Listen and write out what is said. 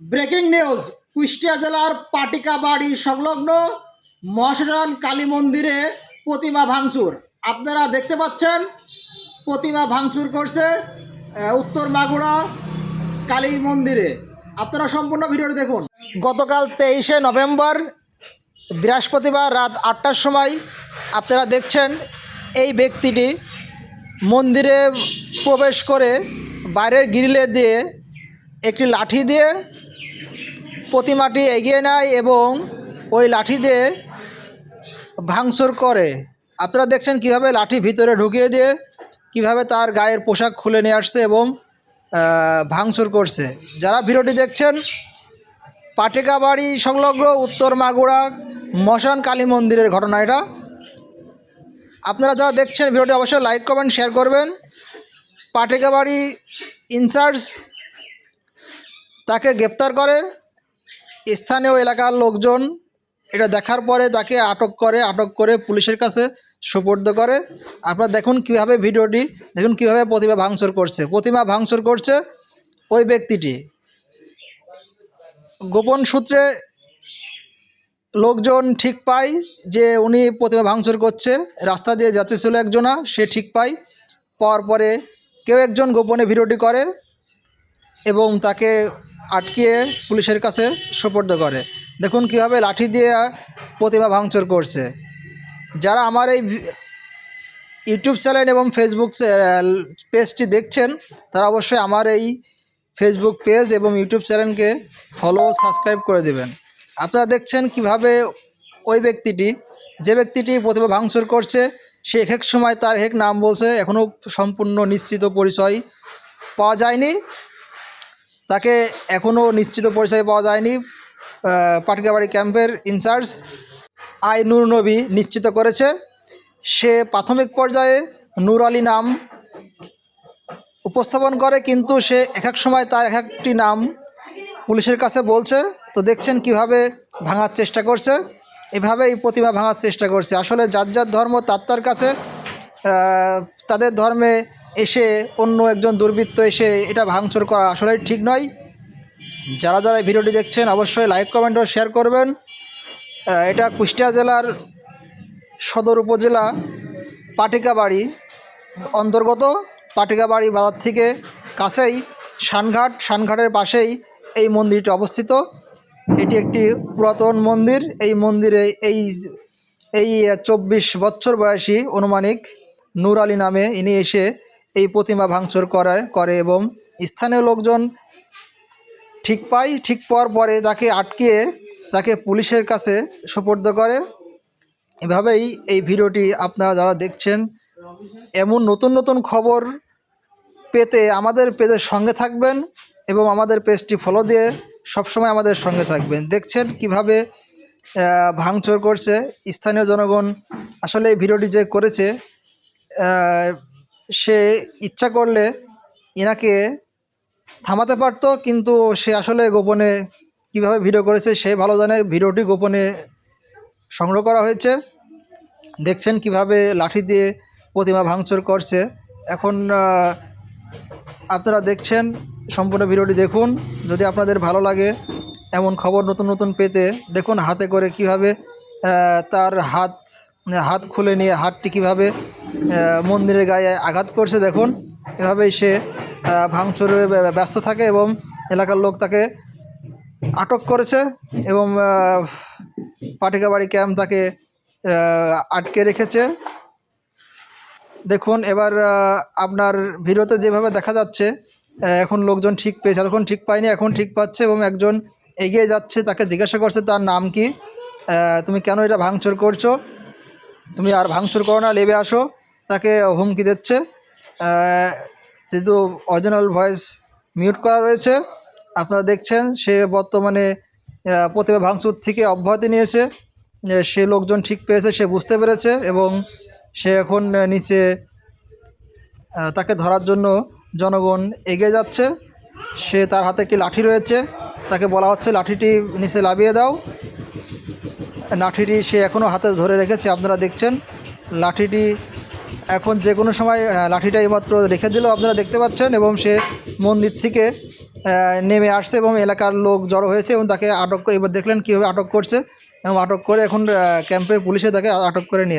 Breaking news, Kushtia জেলার পাটিকাবাড়ি সংলগ্ন মহাশ্মশান কালী মন্দিরে প্রতিমা ভাঙচুর। আপনারা দেখতে পাচ্ছেন প্রতিমা ভাঙচুর করছে উত্তর মাগুরা কালী মন্দিরে। আপনারা সম্পূর্ণ ভিডিওটি দেখুন। গতকাল 23শে নভেম্বর বৃহস্পতিবার রাত 8টার সময় আপনারা দেখছেন এই ব্যক্তিটি মন্দিরে প্রবেশ করে বাইরের গ্রিলে দিয়ে একটি লাঠি দিয়ে প্রতিমাটি এগিয়ে নেয় এবং ওই লাঠি দিয়ে ভাঙচুর করে। আপনারা দেখছেন কিভাবে লাঠি ভিতরে ঢুকিয়ে দিয়ে কিভাবে তার গায়ের পোশাক খুলে নিয়ে আসছে এবং ভাঙচুর করছে। যারা ভিডিওটি দেখছেন, পাটিকাবাড়ি সংলগ্ন উত্তর মাগুরা মহাশ্মশান কালী মন্দিরের ঘটনা এটা। আপনারা যারা দেখছেন ভিডিওটি অবশ্যই লাইক কমেন্ট শেয়ার করবেন। পাটিকাবাড়ি ইনচার্জ তাকে গ্রেপ্তার করে, স্থানীয় এলাকার লোকজন এটা দেখার পরে তাকে আটক করে পুলিশের কাছে সুপর্দ করে। আপনারা দেখুন কীভাবে ভিডিওটি দেখুন কীভাবে প্রতিমা ভাঙচুর করছে ওই ব্যক্তিটি। গোপন সূত্রে লোকজন ঠিক পায় যে উনি প্রতিমা ভাঙচুর করছে, রাস্তা দিয়ে যাচ্ছিল একজনা, সে ঠিক পায়। পাওয়ার পরে কেউ একজন গোপনে ভিডিওটি করে এবং তাকে আটকিয়ে পুলিশের কাছে সুপর্দ করে। দেখুন কীভাবে লাঠি দিয়ে প্রতিমা ভাঙচুর করছে। যারা আমার এই ইউটিউব চ্যানেল এবং ফেসবুক পেজটি দেখছেন, তারা অবশ্যই আমার এই ফেসবুক পেজ এবং ইউটিউব চ্যানেলকে ফলো সাবস্ক্রাইব করে দেবেন। আপনারা দেখছেন কিভাবে ওই যে ব্যক্তিটি প্রতিমা ভাঙচুর করছে, সে এক সময় তার এক নাম বলছে, এখনও সম্পূর্ণ নিশ্চিত পরিচয় পাওয়া যায়নি। তাকে এখনও নিশ্চিত পরিচয় পাওয়া যায়নি। পাটিকাবাড়ি ক্যাম্পের ইনচার্জ নূর নবী নিশ্চিত করেছে। সে প্রাথমিক পর্যায়ে নূর আলী নাম উপস্থাপন করে, কিন্তু সে এক সময় তার একটি নাম পুলিশের কাছে বলছে। তো দেখছেন কিভাবে ভাঙার চেষ্টা করছে, এভাবেই প্রতিমা ভাঙার চেষ্টা করছে। আসলে যার যার ধর্ম তার কাছে, তাদের ধর্মে এসে অন্য একজন দুর্বৃত্ত এসে এটা ভাঙচুর করা আসলেই ঠিক নয়। যারা যারা ভিডিওটি দেখছেন অবশ্যই লাইক কমেন্ট ও শেয়ার করবেন। এটা কুষ্টিয়া জেলার সদর উপজেলা পাটিকাবাড়ি অন্তর্গত। পাটিকাবাড়ি বাজার থেকে কাছেই শানঘাটের পাশেই এই মন্দিরটি অবস্থিত। এটি একটি পুরাতন মন্দির। এই মন্দিরে এই 24 বছর বয়সী অনুমানিক নূর আলী নামে ইনি এসে এই প্রতিমা ভাঙচুর করে এবং স্থানীয় লোকজন ঠিক পাওয়ার পরে তাকে আটকিয়ে তাকে পুলিশের কাছে সুপর্দ করে। এভাবেই এই ভিডিওটি আপনারা যারা দেখছেন, এমন নতুন নতুন খবর পেতে আমাদের পেজের সঙ্গে থাকবেন এবং আমাদের পেজটি ফলো দিয়ে সবসময় আমাদের সঙ্গে থাকবেন। দেখছেন কিভাবে ভাঙচুর করছে স্থানীয় জনগণ। আসলে এই ভিডিওটি যে করেছে, সে ইচ্ছা করলে এনাকে থামাতে পারত, কিন্তু সে আসলে গোপনে কিভাবে ভিডিও করেছে সে ভালো জানে। ভিডিওটি গোপনে সংগ্রহ করা হয়েছে। দেখছেন কিভাবে লাঠি দিয়ে প্রতিমা ভাঙচুর করছে। এখন আপনারা দেখছেন, সম্পূর্ণ ভিডিওটি দেখুন। যদি আপনাদের ভালো লাগে এমন খবর নতুন নতুন পেতে, দেখুন হাতে করে কিভাবে তার হাত খুলে নিয়ে হাতটি কিভাবে মন্দিরের গায়ে আঘাত করছে। দেখুন এভাবেই সে ভাঙচুরে ব্যস্ত থাকে এবং এলাকার লোক তাকে আটক করেছে এবং পাটিকাবাড়ি ক্যাম্প তাকে আটকে রেখেছে। দেখুন এবার আপনার ভিডিওতে যেভাবে দেখা যাচ্ছে, এখন লোকজন ঠিক পেয়েছে, এতক্ষণ ঠিক পায়নি, এখন ঠিক পাচ্ছে এবং একজন এগিয়ে যাচ্ছে, তাকে জিজ্ঞাসা করছে তার নাম কি, তুমি কেন এটা ভাঙচুর করছো, তুমি আর ভাঙচুর করো না, লেবে আসো, তাকে হুমকি দিচ্ছে। যেহেতু অরিজিনাল ভয়েস মিউট করা রয়েছে, আপনারা দেখছেন সে বর্তমানে প্রতিমা ভাঙচুর থেকে অব্যাহতি নিয়েছে। সে লোকজন ঠিক পেয়েছে, সে বুঝতে পেরেছে এবং সে এখন নিচে তাকে ধরার জন্য জনগণ এগিয়ে যাচ্ছে। সে তার হাতে একটি লাঠি রয়েছে, তাকে বলা হচ্ছে লাঠিটি নিচে লাভিয়ে দাও। লাঠিটি সে এখনও হাতে ধরে রেখেছে। আপনারা দেখছেন লাঠিটি এখন যে কোনো সময় লাঠিটা এইমাত্র রেখে দিল, আপনারা দেখতে পাচ্ছেন। এবং সে মন্দির থেকে নেমে আসছে এবং এলাকার লোক জড়ো হয়েছে এবং তাকে আটক এবার দেখলেন কীভাবে আটক করছে এবং আটক করে এখন ক্যাম্পে পুলিশে তাকে আটক করে নিয়ে